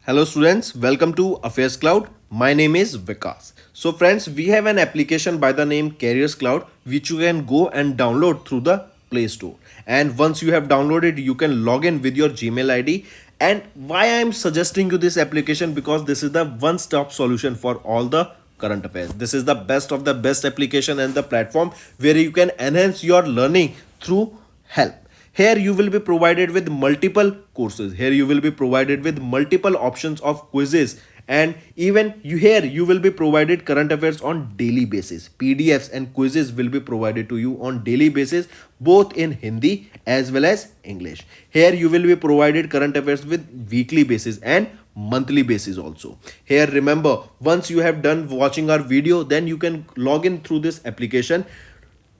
Hello students, welcome to Affairs Cloud. My name is Vikas. So friends, we have an application by the name Careers Cloud which you can go and download through the Play Store. And once you have downloaded, you can log in with your Gmail ID. And why I am suggesting you this application, because this is the one-stop solution for all the current affairs. This is the best of the best application and the platform where you can enhance your learning through help. Here you will be provided with multiple courses. Here you will be provided with multiple options of quizzes, and even you will be provided current affairs on daily basis. PDFs and quizzes will be provided to you on daily basis, both in Hindi as well as English. Here you will be provided current affairs with weekly basis and monthly basis also. Here remember, once you have done watching our video, then you can log in through this application,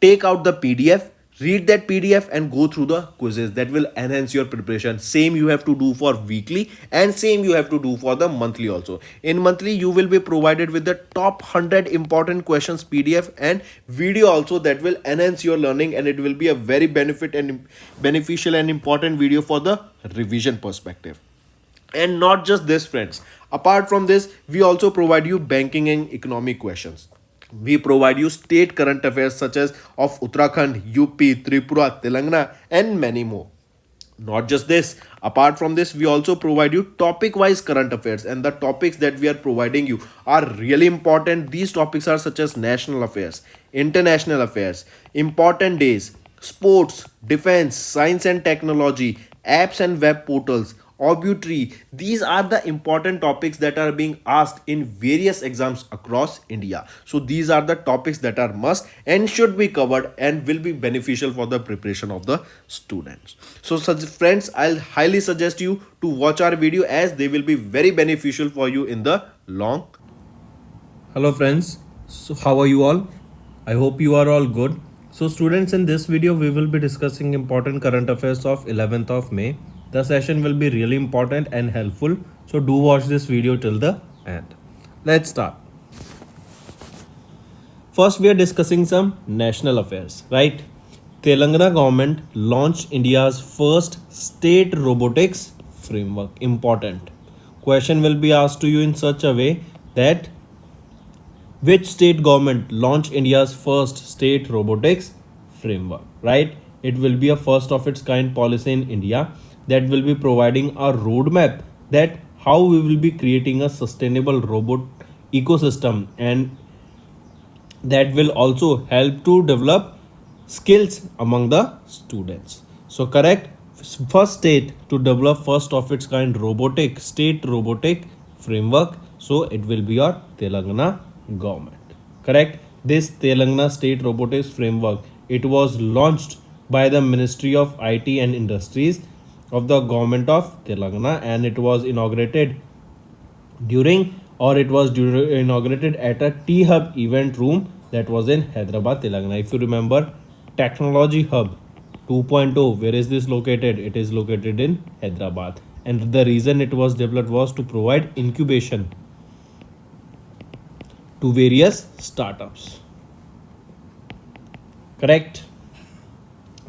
take out the PDF, read that PDF and go through the quizzes. That will enhance your preparation. Same you have to do for weekly and same you have to do for the monthly also. In monthly you will be provided with the top 100 important questions PDF and video also, that will enhance your learning, and it will be a very beneficial and important video for the revision perspective. And not just this friends, apart from this we also provide you banking and economic questions. We provide you state current affairs such as of Uttarakhand, UP, Tripura, Telangana, and many more. Not just this, apart from this we also provide you topic wise current affairs, and the topics that we are providing you are really important. These topics are such as national affairs, international affairs, important days, sports, defense, science and technology, apps and web portals, obituary. These are the important topics that are being asked in various exams across India. So these are the topics that are must and should be covered and will be beneficial for the preparation of the students. So such friends, I'll highly suggest you to watch our video as they will be very beneficial for you in the long. Hello friends, so how are you all? I hope you are all good. So students, in this video we will be discussing important current affairs of 11th of May. The session will be really important and helpful, so do watch this video till the end. Let's start. First we are discussing some national affairs, right? Telangana government launched India's first state robotics framework. Important. Question will be asked to you in such a way that which state government launched India's first state robotics framework, right? It will be a first of its kind policy in India that will be providing a roadmap that how we will be creating a sustainable robot ecosystem, and that will also help to develop skills among the students. So correct, first state to develop first of its kind state robotic framework, so it will be your Telangana government. Correct. This Telangana state robotics framework, it was launched by the Ministry of IT and Industries of the government of Telangana, and it was inaugurated inaugurated at a T Hub event room that was in Hyderabad, Telangana. If you remember, Technology Hub 2.0, where is this located? It is located in Hyderabad, and the reason it was developed was to provide incubation to various startups. Correct.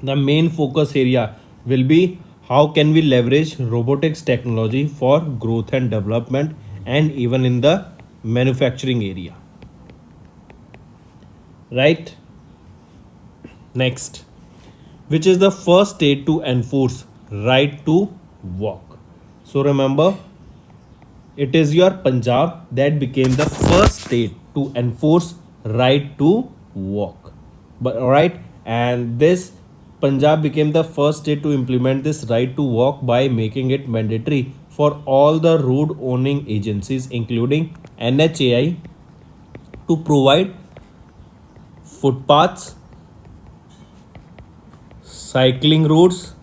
The main focus area will be how can we leverage robotics technology for growth and development, and even in the manufacturing area, right? Next, which is the first state to enforce right to walk? So remember, it is your Punjab that became the first state to enforce right to walk. But alright, and this Punjab became the first state to implement this right to walk by making it mandatory for all the road owning agencies, including NHAI, to provide footpaths, cycling roads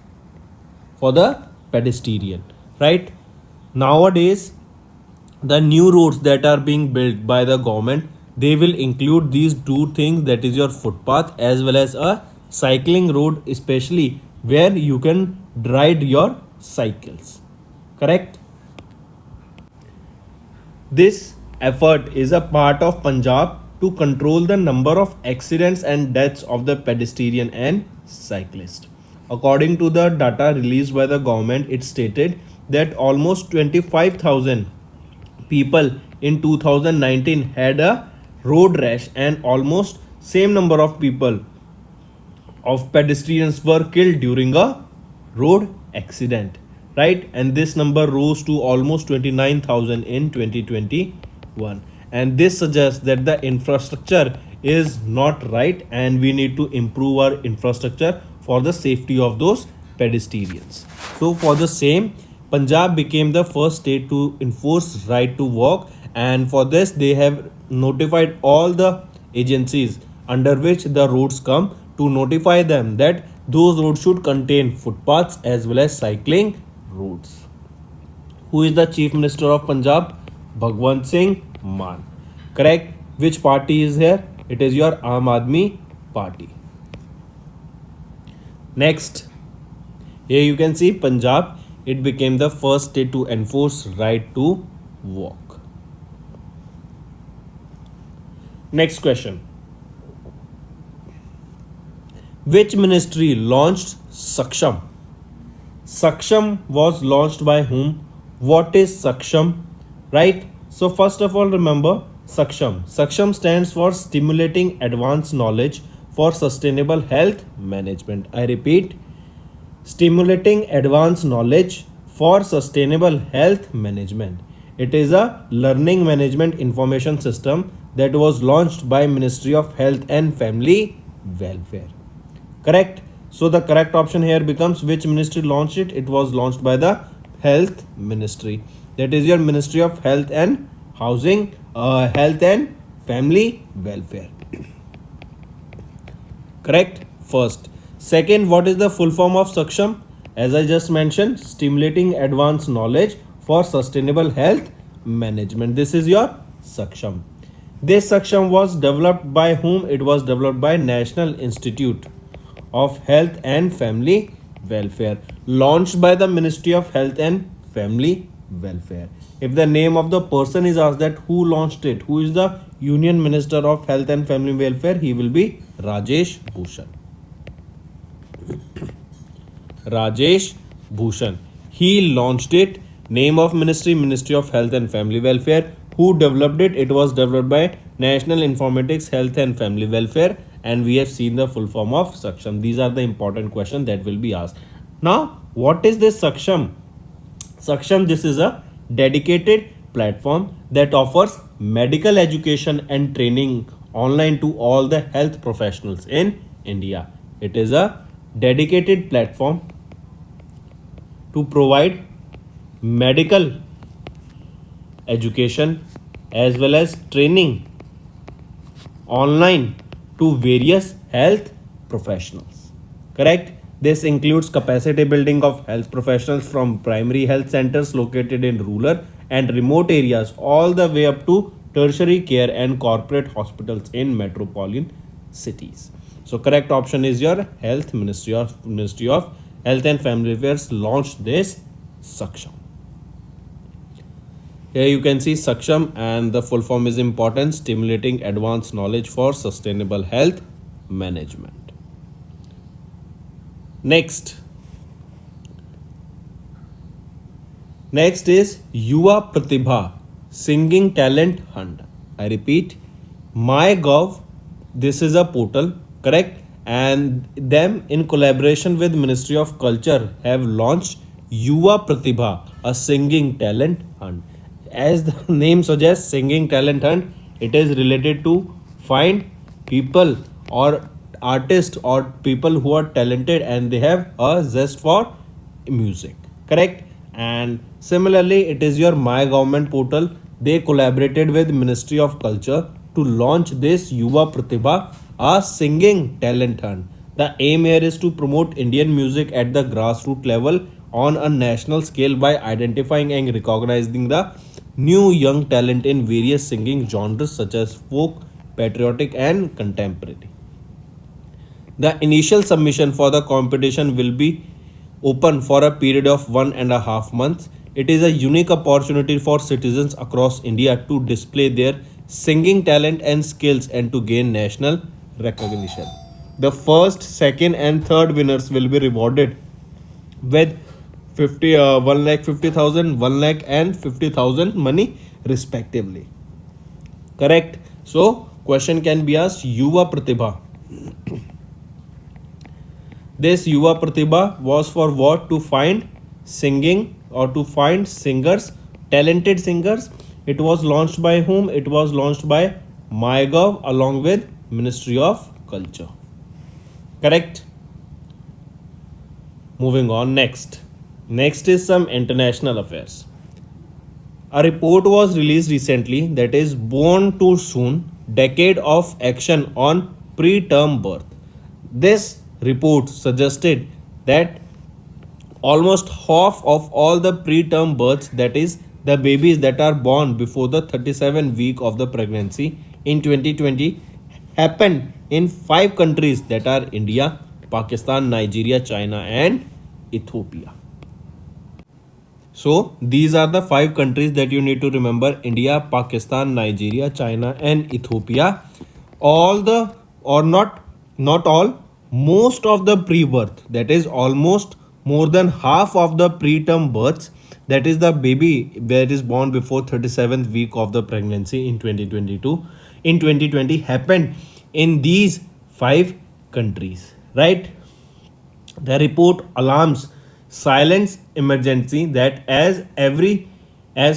for the pedestrian, right? Nowadays, the new roads that are being built by the government, they will include these two things, that is your footpath as well as a cycling road, especially where you can ride your cycles. Correct. This effort is a part of Punjab to control the number of accidents and deaths of the pedestrian and cyclist. According to the data released by the government, it stated that almost 25,000 people in 2019 had a road rash, and almost same number of people of pedestrians were killed during a road accident, right? And this number rose to almost 29,000 in 2021, and this suggests that the infrastructure is not right, and we need to improve our infrastructure for the safety of those pedestrians. So for the same, Punjab became the first state to enforce right to walk, and for this they have notified all the agencies under which the roads come to notify them that those roads should contain footpaths as well as cycling routes. Who is the Chief Minister of Punjab? Bhagwant Singh Mann. Correct. Which party is here? It is your Aam Aadmi Party. Next, here you can see Punjab. It became the first state to enforce right to walk. Next question. Which ministry launched Saksham? Saksham was launched by whom? What is Saksham? Right? So first of all, remember Saksham. Saksham stands for Stimulating Advanced Knowledge for Sustainable Health Management. I repeat, Stimulating Advanced Knowledge for Sustainable Health Management. It is a learning management information system that was launched by Ministry of Health and Family Welfare. Correct? So the correct option here becomes, which ministry launched it? It was launched by the Health Ministry. That is your Ministry of Health and Housing, Health and Family Welfare. Correct? First. Second, what is the full form of Saksham? As I just mentioned, Stimulating Advanced Knowledge for Sustainable Health Management. This is your Saksham. This Saksham was developed by whom? It was developed by National Institute of Health and Family Welfare, launched by the Ministry of Health and Family Welfare. If the name of the person is asked that who launched it, who is the Union Minister of Health and Family Welfare, he will be Rajesh Bhushan. Rajesh Bhushan. He launched it. Name of ministry, Ministry of Health and Family Welfare. Who developed it? It was developed by National Informatics Health and Family Welfare, and we have seen the full form of Saksham. These are the important questions that will be asked. Now, what is this Saksham? Saksham, this is a dedicated platform that offers medical education and training online to all the health professionals in India. It is a dedicated platform to provide medical education as well as training online to various health professionals. Correct? This includes capacity building of health professionals from primary health centers located in rural and remote areas all the way up to tertiary care and corporate hospitals in metropolitan cities. So correct option is your Health Ministry of Health and Family Affairs launched this Saksham. Here you can see Saksham, and the full form is important, Stimulating Advanced Knowledge for Sustainable Health Management. Next is Yuva Pratibha Singing Talent Hunt. I repeat, MyGov. This is a portal, correct? And them in collaboration with Ministry of Culture have launched Yuva Pratibha, a singing talent hunt. As the name suggests, singing talent hunt, it is related to find people or artists or people who are talented and they have a zest for music, correct? And similarly, it is your My Government portal. They collaborated with Ministry of Culture to launch this Yuva Pratibha, a singing talent hunt. The aim here is to promote Indian music at the grassroots level on a national scale by identifying and recognizing the new young talent in various singing genres such as folk, patriotic and contemporary. The initial submission for the competition will be open for a period of 1.5 months. It is a unique opportunity for citizens across India to display their singing talent and skills and to gain national recognition. The first, second and third winners will be rewarded with 1 lakh 50,000, 1 lakh and 50,000 money respectively. Correct. So question can be asked, Yuva Pratibha. This Yuva Pratibha was for what? To find singing or to find singers, talented singers. It was launched by whom? It was launched by MyGov along with Ministry of Culture. Correct. Moving on next. Next is some international affairs. A report was released recently that is Born Too Soon Decade of Action on Preterm Birth. This report suggested that almost half of all the preterm births, that is the babies that are born before the 37 week of the pregnancy in 2020, happened in 5 countries that are India, Pakistan, Nigeria, China and Ethiopia. So these are the 5 countries that you need to remember: India, Pakistan, Nigeria, China and Ethiopia. All the, or not all, most of the pre-birth, that is almost more than half of the preterm births, that is the baby that is born before 37th week of the pregnancy in 2022, in 2020 happened in these 5 countries, right? The report alarms silence emergency that as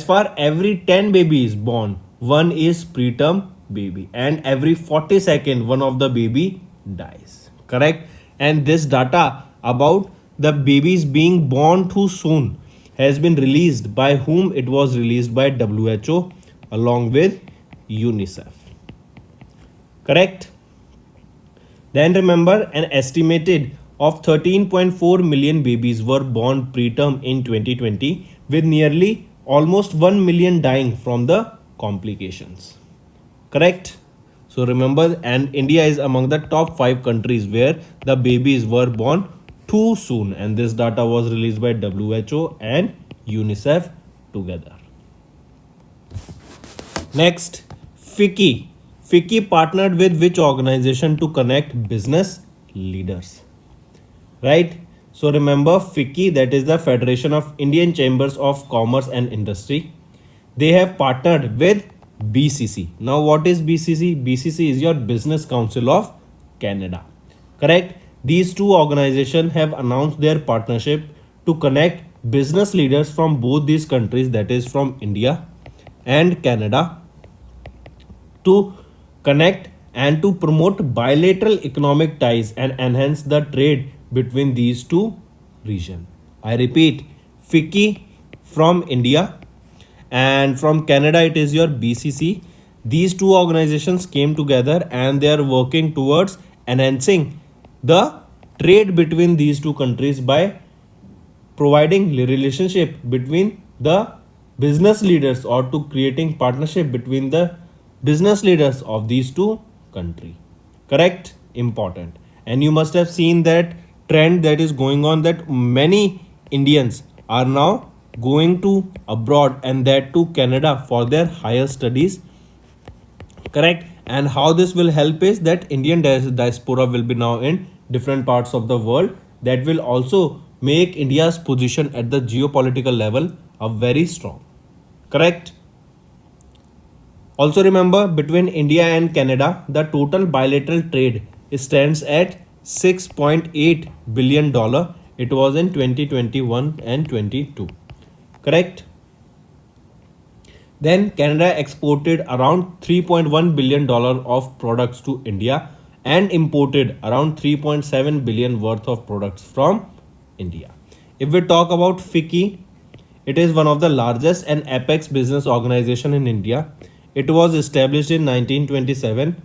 far every 10 babies born, one is preterm baby, and every 40 seconds one of the baby dies. Correct? And this data about the babies being born too soon has been released by whom? It was released by WHO along with UNICEF. Correct? Then remember, an estimated of 13.4 million babies were born preterm in 2020, with nearly almost 1 million dying from the complications. Correct? So remember, and India is among the top 5 countries where the babies were born too soon, and this data was released by WHO and UNICEF together. Next, FICCI. FICCI partnered with which organization to connect business leaders? Right? So remember, FICCI, that is the Federation of Indian Chambers of Commerce and Industry. They have partnered with BCC. Now what is BCC? BCC is your Business Council of Canada. Correct? These two organizations have announced their partnership to connect business leaders from both these countries, that is from India and Canada, to connect and to promote bilateral economic ties and enhance the trade between these two regions. I repeat, FICCI from India and from Canada it is your BCC. These two organizations came together and they are working towards enhancing the trade between these two countries by providing relationship between the business leaders, or to creating partnership between the business leaders of these two countries. Correct? Important. And you must have seen that trend that is going on, that many Indians are now going to abroad, and that to Canada for their higher studies. Correct? And how this will help is that Indian diaspora will be now in different parts of the world. That will also make India's position at the geopolitical level a very strong. Correct? Also remember, between India and Canada, the total bilateral trade stands at $6.8 billion. It was in 2021 and 22. Correct? Then Canada exported around $3.1 billion of products to India and imported around $3.7 billion worth of products from India. If we talk about FICCI, it is one of the largest and apex business organization in India. It was established in 1927.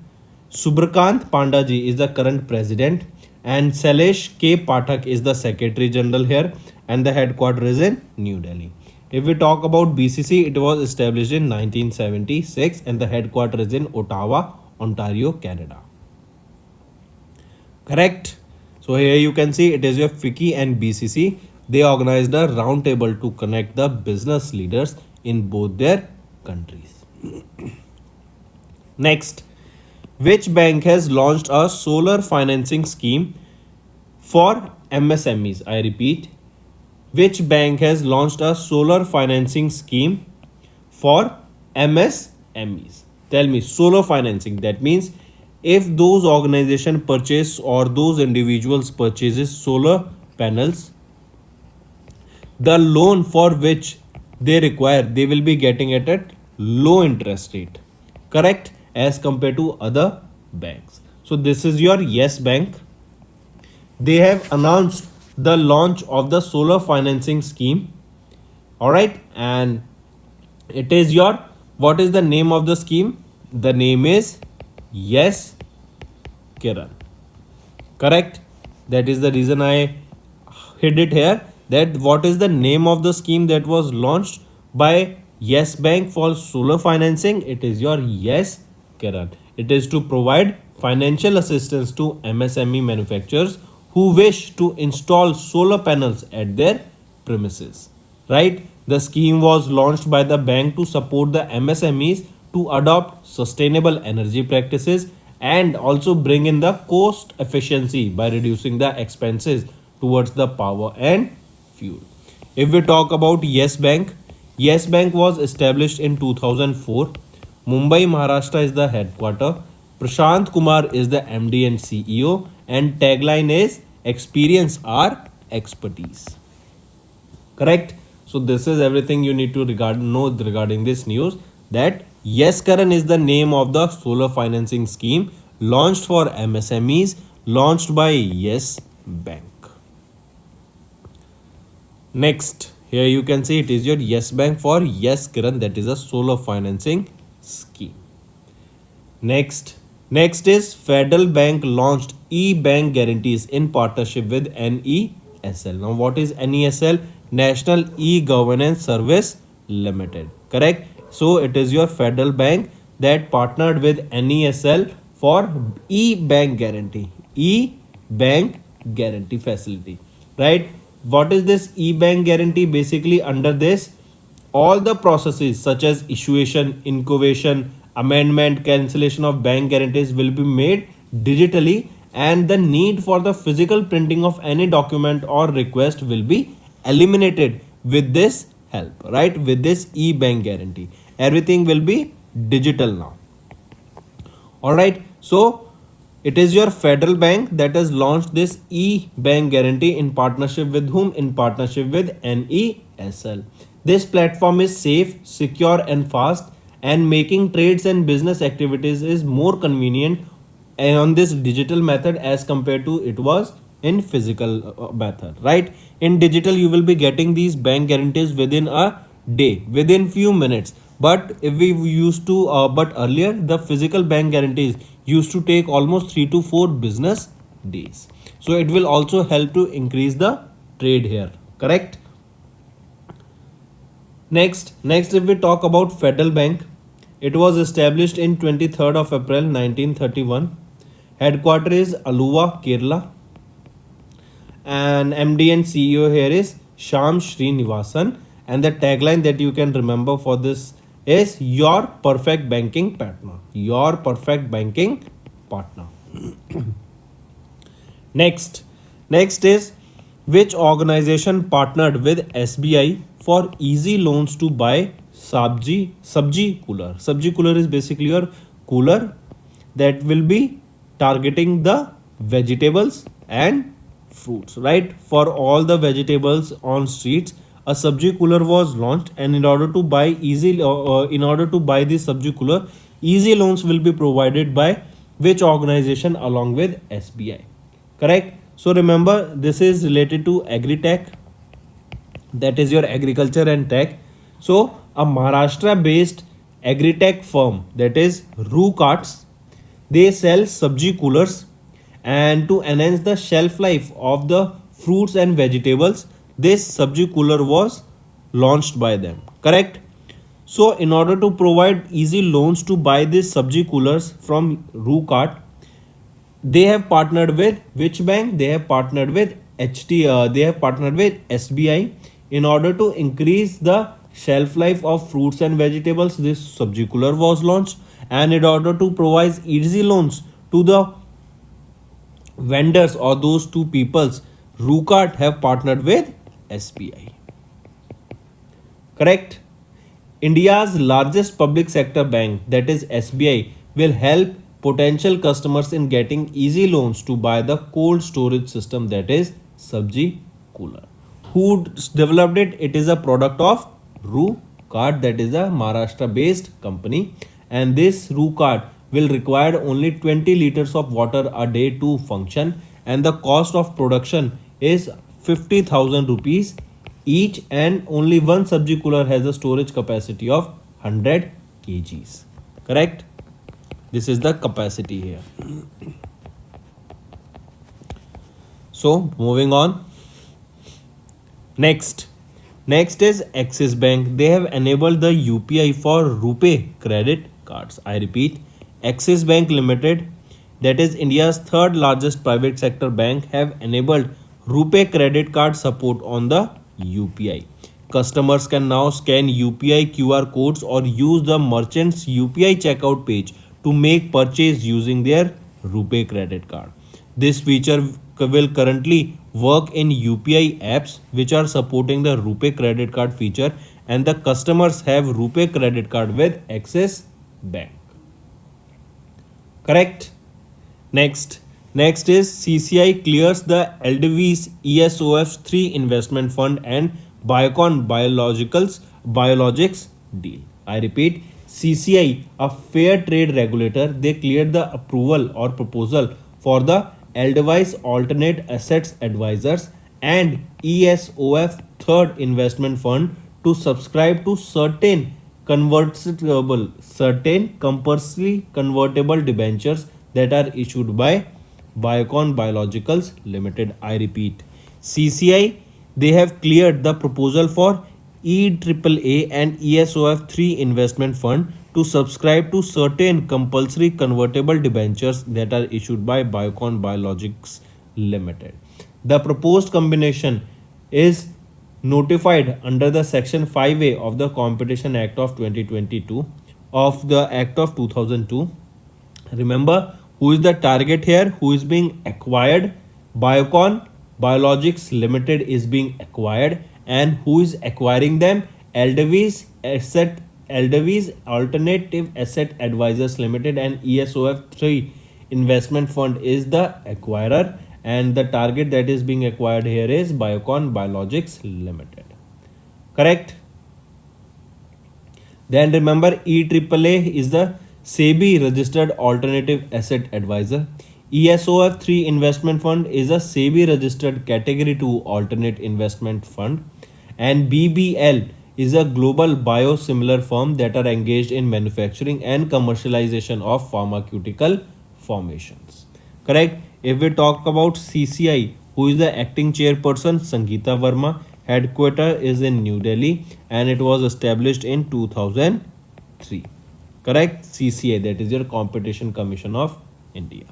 Subrakant Pandaji is the current president and Sailesh K. Pathak is the secretary general here, and the headquarters is in New Delhi. If we talk about BCC, it was established in 1976 and the headquarters is in Ottawa, Ontario, Canada. Correct? So here you can see it is your FICCI and BCC. They organized a round table to connect the business leaders in both their countries. Next, which bank has launched a solar financing scheme for MSMEs? I repeat, which bank has launched a solar financing scheme for MSMEs? Tell me, solar financing. That means if those organization purchase or those individuals purchases solar panels, the loan for which they require, they will be getting it at low interest rate. Correct? As compared to other banks. So this is your Yes Bank. They have announced the launch of the solar financing scheme. All right, and it is your, what is the name of the scheme? The name is Yes Kiran. Correct? That is the reason I hid it here, that what is the name of the scheme that was launched by Yes Bank for solar financing? It is your Yes Kiran. It is to provide financial assistance to MSME manufacturers who wish to install solar panels at their premises. Right? The scheme was launched by the bank to support the MSMEs to adopt sustainable energy practices and also bring in the cost efficiency by reducing the expenses towards the power and fuel. If we talk about Yes Bank, Yes Bank was established in 2004. Mumbai, Maharashtra is the headquarter. Prashant Kumar is the MD and CEO, and tagline is experience our expertise. Correct? So this is everything you need to know regarding this news, that Yes Karan is the name of the solar financing scheme launched for MSMEs, launched by Yes Bank. Next, here you can see it is your Yes Bank for Yes Kiran, that is a solar financing scheme. Next is Federal Bank launched e-bank guarantees in partnership with NESL. Now what is NESL? National E-Governance Service Limited. Correct? So it is your Federal Bank that partnered with NESL for e-bank guarantee. E-bank guarantee facility. Right? What is this e-bank guarantee? Basically under this, all the processes such as issuation, incubation, amendment, cancellation of bank guarantees will be made digitally, and the need for the physical printing of any document or request will be eliminated with this help, right? With this e-bank guarantee, everything will be digital now. All right, so it is your Federal Bank that has launched this e-bank guarantee in partnership with whom? In partnership with NESL. This platform is safe, secure and fast, and making trades and business activities is more convenient on this digital method as compared to it was in physical method, right? In digital you will be getting these bank guarantees within a day, within few minutes. But if we used to but earlier the physical bank guarantees used to take almost 3 to 4 business days. So it will also help to increase the trade here. Correct? Next if we talk about Federal Bank, it was established in 23rd of April 1931. Headquarter is Aluva, Kerala, and MD and CEO here is Sham Srinivasan, and the tagline that you can remember for this is your perfect banking partner. Your perfect banking partner. Next is which organization partnered with SBI for easy loans to buy sabji cooler. Sabji cooler is basically your cooler that will be targeting the vegetables and fruits, right? For all the vegetables on streets, a sabji cooler was launched, and in order to buy this sabji cooler, easy loans will be provided by which organization along with SBI. Correct? So remember, this is related to agri-tech, that is your agriculture and tech. So a Maharashtra based agri-tech firm, that is Rucarts, they sell sabji coolers, and to enhance the shelf life of the fruits and vegetables, this sabji cooler was launched by them. Correct? So in order to provide easy loans to buy these sabji coolers from Rucart, they have partnered with which bank? They have partnered with they have partnered with SBI in order to increase the shelf life of fruits and vegetables. This sabji cooler was launched, and in order to provide easy loans to the vendors or those two peoples, Rucart have partnered with SBI. Correct? India's largest public sector bank, that is SBI, will help potential customers in getting easy loans to buy the cold storage system, that is Sabji Cooler. Who developed it? It is a product of Roo Card, that is a Maharashtra based company, and this Roo Card will require only 20 liters of water a day to function, and the cost of production is 50,000 rupees each, and only one Sabji Cooler has a storage capacity of 100 kgs. Correct? This is the capacity here. So moving on. Next is Axis Bank. They have enabled the UPI for RuPay credit cards. I repeat, Axis Bank Limited, that is India's third largest private sector bank, have enabled RuPay credit card support on the UPI. Customers can now scan UPI QR codes or use the merchant's UPI checkout page to make purchase using their RuPay credit card. This feature will currently work in UPI apps which are supporting the RuPay credit card feature, and the customers have RuPay credit card with Axis Bank. Correct? Next is CCI clears the Edelweiss ESOF 3 investment fund and Biocon Biologics deal. I repeat, CCI, a fair trade regulator, they cleared the approval or proposal for the Edelweiss Alternate Assets Advisors and ESOF third investment fund to subscribe to certain compulsory convertible debentures that are issued by Biocon Biologicals Limited. I repeat, CCI, they have cleared the proposal for EAAA and ESOF 3 investment fund to subscribe to certain compulsory convertible debentures that are issued by Biocon Biologics Limited. The proposed combination is notified under the Section 5A of the Competition Act of 2022 of the Act of 2002. Remember, who is the target here? Who is being acquired? Biocon Biologics Limited is being acquired, and who is acquiring them? Edelweiss Alternative Asset Advisors Limited and ESOF 3 investment fund is the acquirer, and the target that is being acquired here is Biocon Biologics Limited. Correct? Then remember, EAAA is the SEBI registered alternative asset advisor. ESOF 3 investment fund is a SEBI registered category 2 alternate investment fund, and BBL is a global biosimilar firm that are engaged in manufacturing and commercialization of pharmaceutical formations. Correct? If we talk about CCI, who is the acting chairperson? Sangeeta Verma. Headquarter is in New Delhi and it was established in 2003. Correct? CCI, that is your Competition Commission of India.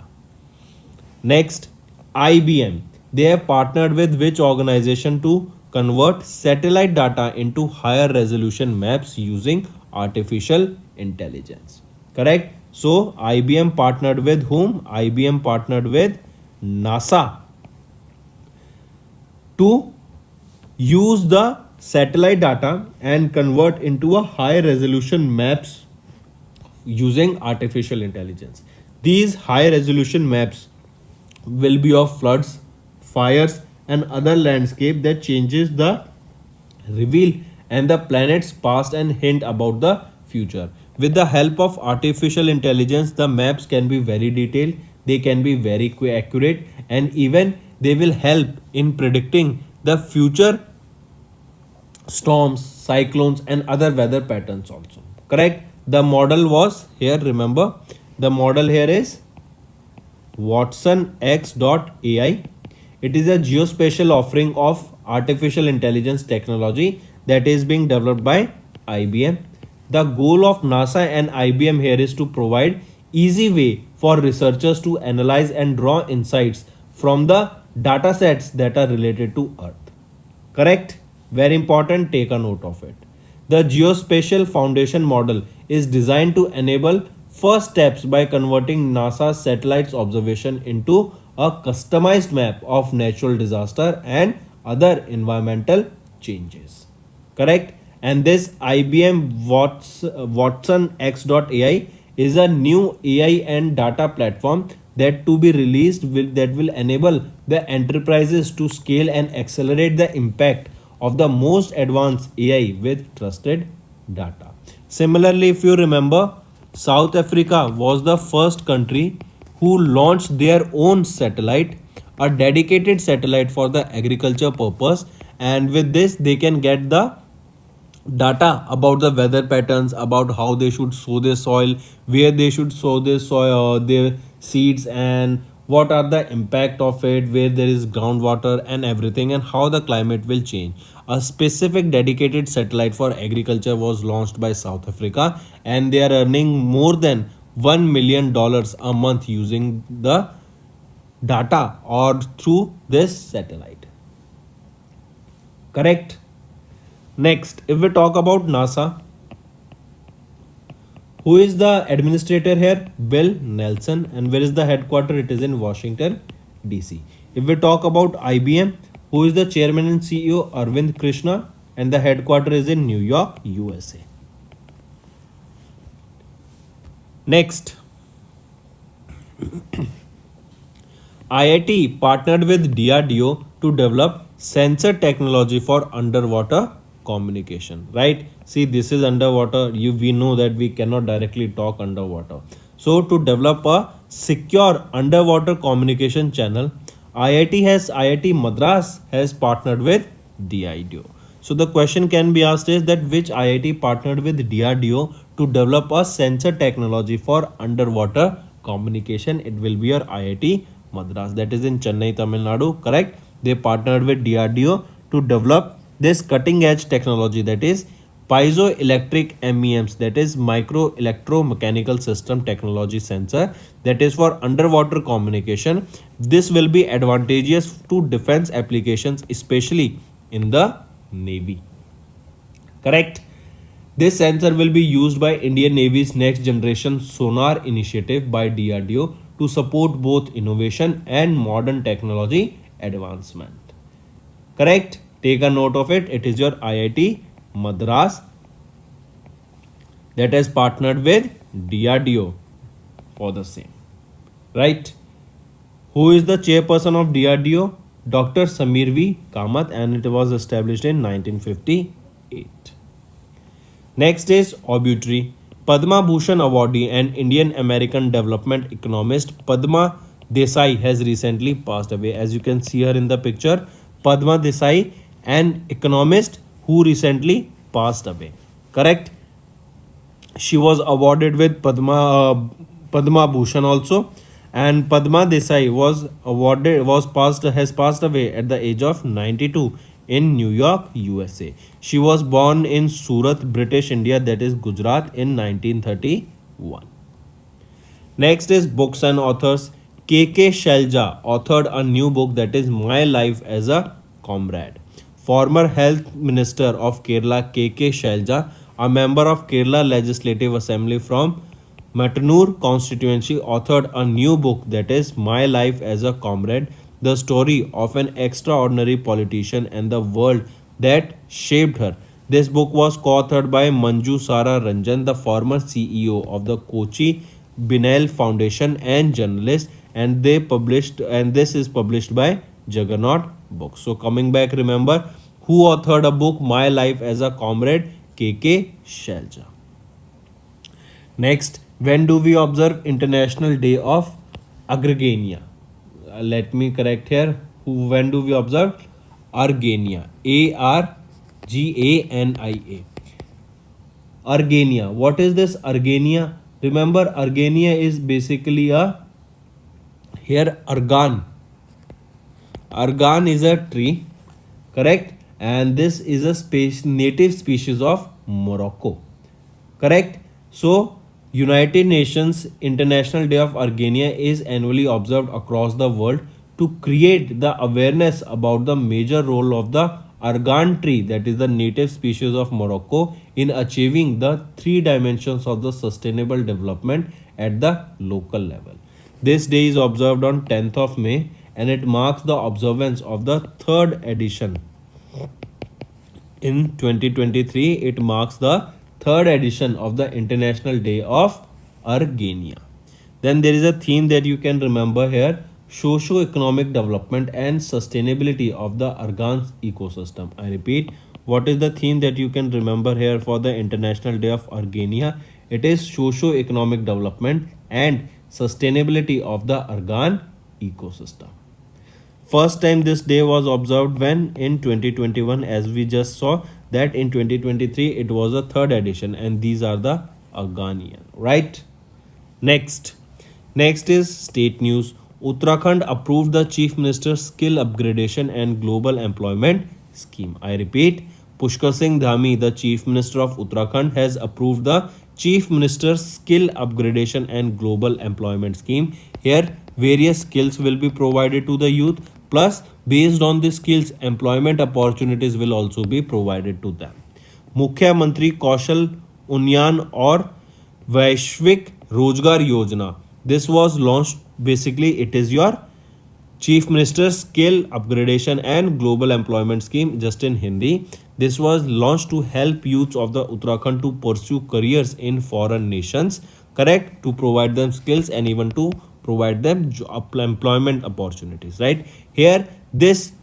Next, IBM. They have partnered with which organization to convert satellite data into higher resolution maps using artificial intelligence? Correct? So, IBM partnered with whom? IBM partnered with NASA to use the satellite data and convert into a high resolution maps using artificial intelligence. These high resolution maps will be of floods, fires and other landscape that changes the reveal and the planet's past and hint about the future. With the help of artificial intelligence, the maps can be very detailed, they can be very accurate, and even they will help in predicting the future storms, cyclones and other weather patterns also. Correct? The model was here, remember, the model here is WatsonX.ai. It is a geospatial offering of artificial intelligence technology that is being developed by IBM. The goal of NASA and IBM here is to provide easy way for researchers to analyze and draw insights from the data sets that are related to Earth. Correct? Very important, take a note of it. The Geospatial Foundation model is designed to enable first steps by converting NASA's satellites observation into a customized map of natural disaster and other environmental changes. Correct? And this IBM Watson X.ai is a new AI and data platform that to be released that will enable the enterprises to scale and accelerate the impact of the most advanced AI with trusted data. Similarly, if you remember, South Africa was the first country who launched their own satellite, a dedicated satellite for the agriculture purpose, and with this they can get the data about the weather patterns, about how they should sow their soil, where they should sow their soil, their seeds, and what are the impact of it, where there is groundwater and everything, and how the climate will change. A specific dedicated satellite for agriculture was launched by South Africa, and they are earning more than $1 million a month using the data or through this satellite. Correct? Next, if we talk about NASA, who is the administrator here? Bill Nelson. And where is the headquarters? It is in Washington, DC. If we talk about IBM, who is the chairman and CEO? Arvind Krishna. And the headquarters is in New York, USA. Next, IIT partnered with DRDO to develop sensor technology for underwater communication. Right? See, this is underwater. We know that we cannot directly talk underwater. So to develop a secure underwater communication channel, IIT Madras has partnered with DRDO. So the question can be asked is that which IIT partnered with DRDO to develop a sensor technology for underwater communication? It will be your IIT Madras, that is in Chennai, Tamil Nadu. Correct? They partnered with DRDO to develop this cutting edge technology, that is piezoelectric MEMS, that is micro electromechanical system technology sensor, that is for underwater communication. This will be advantageous to defense applications, especially in the Navy. Correct? This sensor will be used by Indian Navy's next generation sonar initiative by DRDO to support both innovation and modern technology advancement. Correct? Take a note of it. It is your IIT Madras that has partnered with DRDO for the same. Right? Who is the chairperson of DRDO? Dr. Samir V. Kamath, and it was established in 1958. Next is obituary. Padma Bhushan awardee and Indian American development economist Padma Desai has recently passed away. As you can see here in the picture, Padma Desai, an economist who recently passed away. Correct? She was awarded with Padma Bhushan also, and Padma Desai has passed away at the age of 92 in New York, USA. She was born in Surat, British India, that is Gujarat, in 1931. Next is books and authors. K.K. Shelja authored a new book, that is My Life as a Comrade. Former Health Minister of Kerala K.K. Shelja, a member of Kerala Legislative Assembly from Mattanur constituency, authored a new book, that is My Life as a Comrade, the story of an extraordinary politician and the world that shaped her. This book was co-authored by Manju Sara Ranjan, the former CEO of the Kochi Binel Foundation and journalist, and this is published by Juggernaut Books. So coming back, remember who authored a book My Life as a Comrade? K.K. Shelja. Next, when do we observe International Day of Agrigania? Let me correct here. When do we observe? Argania. Argania. Argania. What is this Argania? Remember, Argania is basically here argan. Argan is a tree, correct? And this is a native species of Morocco, correct? So United Nations International Day of Argania is annually observed across the world to create the awareness about the major role of the argan tree, that is the native species of Morocco, in achieving the 3 dimensions of the sustainable development at the local level. This day is observed on 10th of May and it marks the observance of the third edition. In 2023, it marks the third edition of the International Day of Argenia. Then there is a theme that you can remember here: socio-economic development and sustainability of the Argan ecosystem. I repeat, what is the theme that you can remember here for the International Day of Argenia? It is socio-economic development and sustainability of the Argan ecosystem. First time this day was observed when in 2021, as we just saw that in 2023 it was a third edition, and these are the Arganian, right? Next is state news. Uttarakhand approved the Chief Minister's skill upgradation and global employment scheme. I repeat, Pushkar Singh Dhami, the Chief Minister of Uttarakhand, has approved the Chief Minister's skill upgradation and global employment scheme. Here, various skills will be provided to the youth. Plus, based on the skills, employment opportunities will also be provided to them. मुख्यमंत्री कौशल उन्नयन और वैश्विक रोजगार योजना. This was launched. Basically, it is your Chief Minister's skill upgradation and global employment scheme, just in Hindi. This was launched to help youths of the Uttarakhand to pursue careers in foreign nations, correct? To provide them skills and even to provide them employment opportunities, right? Here, this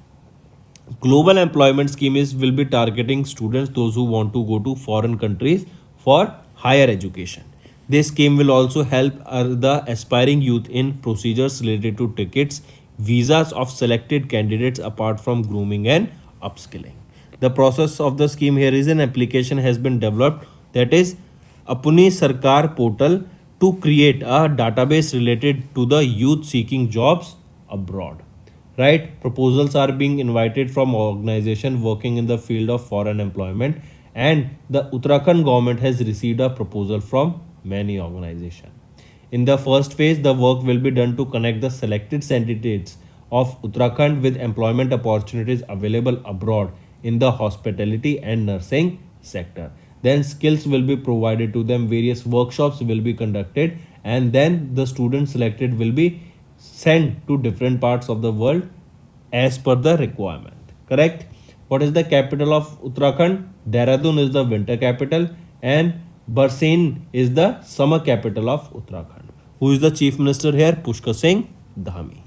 global employment scheme will be targeting students, those who want to go to foreign countries for higher education. This scheme will also help the aspiring youth in procedures related to tickets, visas of selected candidates apart from grooming and upskilling. The process of the scheme here is an application has been developed, that is Apuni Sarkar portal, to create a database related to the youth seeking jobs abroad. Right? Proposals are being invited from organizations working in the field of foreign employment, and the Uttarakhand government has received a proposal from many organizations. In the first phase, the work will be done to connect the selected candidates of Uttarakhand with employment opportunities available abroad in the hospitality and nursing sector. Then skills will be provided to them, various workshops will be conducted, and then the students selected will be sent to different parts of the world as per the requirement. Correct? What is the capital of Uttarakhand? Dehradun is the winter capital, and Barsain is the summer capital of Uttarakhand. Who is the Chief Minister here? Pushkar Singh Dhami.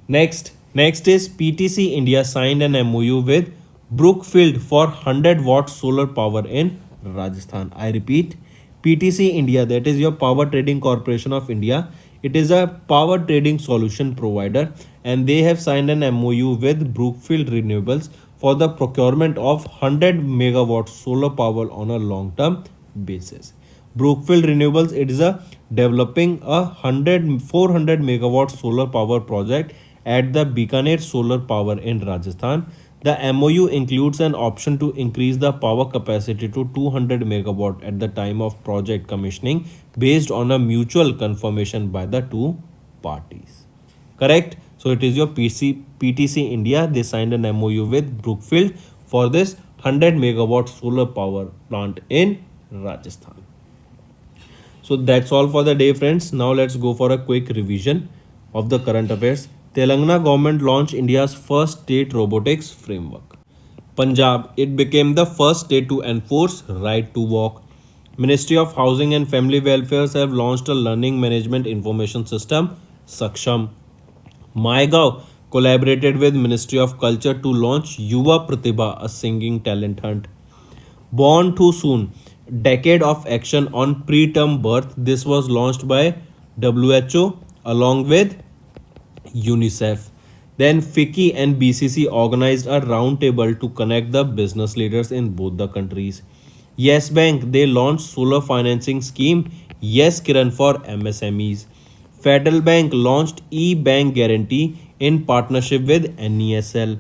Next is PTC India signed an MOU with Brookfield for 100-watt solar power in Rajasthan. I repeat, PTC India, that is your Power Trading Corporation of India. It is a power trading solution provider, and they have signed an MOU with Brookfield Renewables for the procurement of 100 megawatt solar power on a long-term basis. Brookfield Renewables, it is a developing a 400 megawatt solar power project at the Bikaner Solar Power in Rajasthan. The MOU includes an option to increase the power capacity to 200 megawatt at the time of project commissioning based on a mutual confirmation by the two parties. Correct? So it is your PTC India. They signed an MOU with Brookfield for this 100 megawatt solar power plant in Rajasthan. So that's all for the day, friends. Now let's go for a quick revision of the current affairs. Telangana government launched India's first state robotics framework. Punjab, it became the first state to enforce right to walk. Ministry of Housing and Family Welfare have launched a learning management information system, Saksham. MyGov collaborated with Ministry of Culture to launch Yuva Pratibha, a singing talent hunt. Born Too Soon, Decade of Action on Preterm Birth. This was launched by WHO along with UNICEF. Then FICCI and BCC organized a roundtable to connect the business leaders in both the countries. Yes Bank, they launched solar financing scheme Yes Kiran for MSMEs. Federal Bank launched e-bank guarantee in partnership with NESL.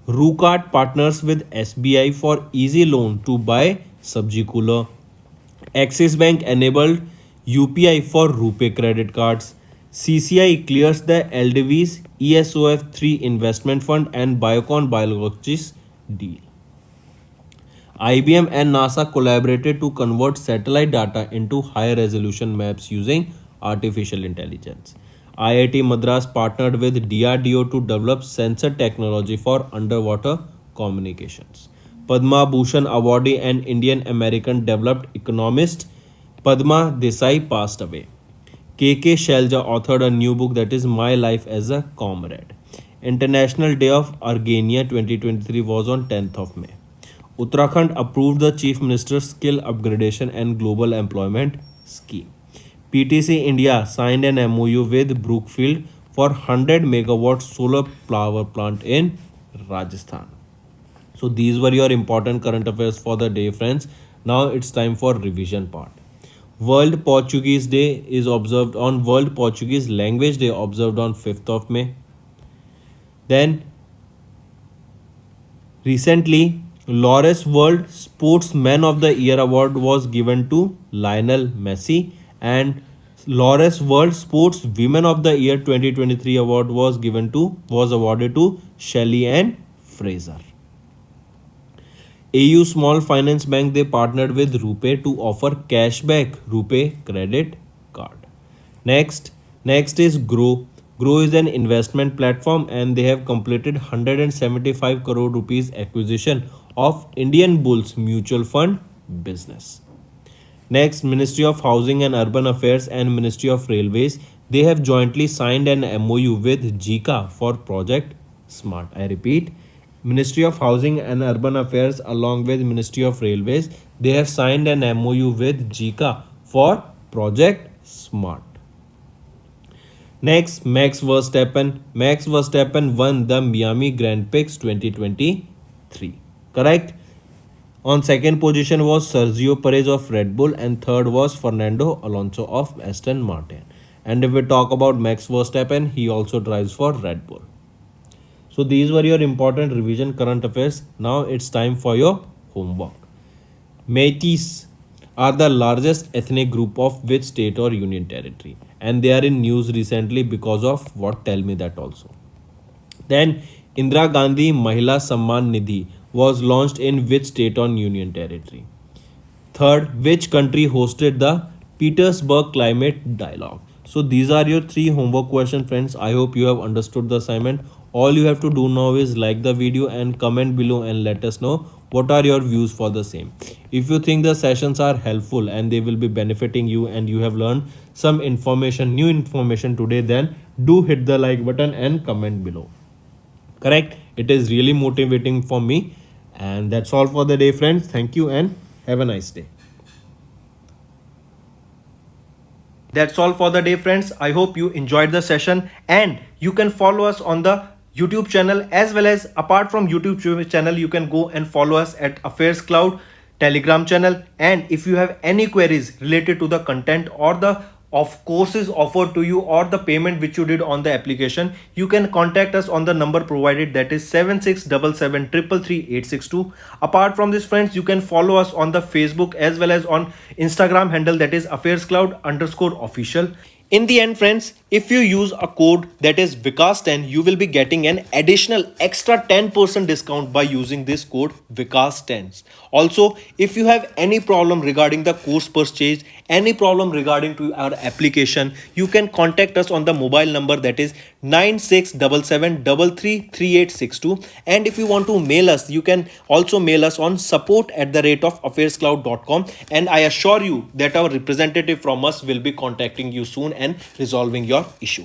RuCart partners with SBI for easy loan to buy Sabji cooler. Axis Bank enabled UPI for RuPay credit cards. CCI clears the LDV's ESOF3 investment fund and Biocon Biologics deal. IBM and NASA collaborated to convert satellite data into high resolution maps using artificial intelligence. IIT Madras partnered with DRDO to develop sensor technology for underwater communications. Padma Bhushan awardee and Indian American developed economist Padma Desai passed away. KK Shelja authored a new book that is My Life as a Comrade. International Day of Argenia 2023 was on 10th of May. Uttarakhand approved the Chief Minister's Skill Upgradation and Global Employment Scheme. PTC India signed an MOU with Brookfield for 100 megawatt solar power plant in Rajasthan. So these were your important current affairs for the day, friends. Now it's time for revision part. World Portuguese Day is observed on World Portuguese Language Day observed on 5th of May. Then recently Laureus World Sportsman of the Year award was given to Lionel Messi, and Laureus World Sports Women of the Year 2023 award was awarded to Shelley Ann Fraser. AU Small Finance Bank, they partnered with RuPay to offer cashback RuPay credit card. Next is Grow. Grow is an investment platform and they have completed 175 crore rupees acquisition of Indian Bulls Mutual Fund business. Next, Ministry of Housing and Urban Affairs and Ministry of Railways, they have jointly signed an MOU with JICA for Project Smart. I repeat, Ministry of Housing and Urban Affairs along with Ministry of Railways, they have signed an MOU with JICA for Project Smart. Next, Max Verstappen. Max Verstappen won the Miami Grand Prix 2023. Correct? On second position was Sergio Perez of Red Bull and third was Fernando Alonso of Aston Martin. And if we talk about Max Verstappen, he also drives for Red Bull. So these were your important revision current affairs. Now it's time for your homework. Métis are the largest ethnic group of which state or union territory? And they are in news recently because of what? Tell me that also. Then Indira Gandhi Mahila Samman Nidhi was launched in which state or union territory? Third, which country hosted the Petersburg Climate Dialogue? So these are your 3 homework questions, friends. I hope you have understood the assignment. All you have to do now is like the video and comment below and let us know what are your views for the same. If you think the sessions are helpful and they will be benefiting you and you have learned some information, new information today, then do hit the like button and comment below. Correct? It is really motivating for me. And that's all for the day, friends. Thank you and have a nice day. That's all for the day, friends. I hope you enjoyed the session and you can follow us on the YouTube channel, as well as apart from YouTube channel, you can go and follow us at Affairs Cloud Telegram channel. And if you have any queries related to the content or the courses offered to you or the payment which you did on the application, you can contact us on the number provided, that is 7677333862. Apart from this, friends, you can follow us on the Facebook as well as on Instagram handle, that is affairscloud_official. In the end, friends, if you use a code that is Vikas10, you will be getting an additional extra 10% discount by using this code Vikas10. Also, if you have any problem regarding the course purchase, any problem regarding to our application, you can contact us on the mobile number, that is 9677333862. And if you want to mail us, you can also mail us on support@affairscloud.com, and I assure you that our representative from us will be contacting you soon and resolving your issue.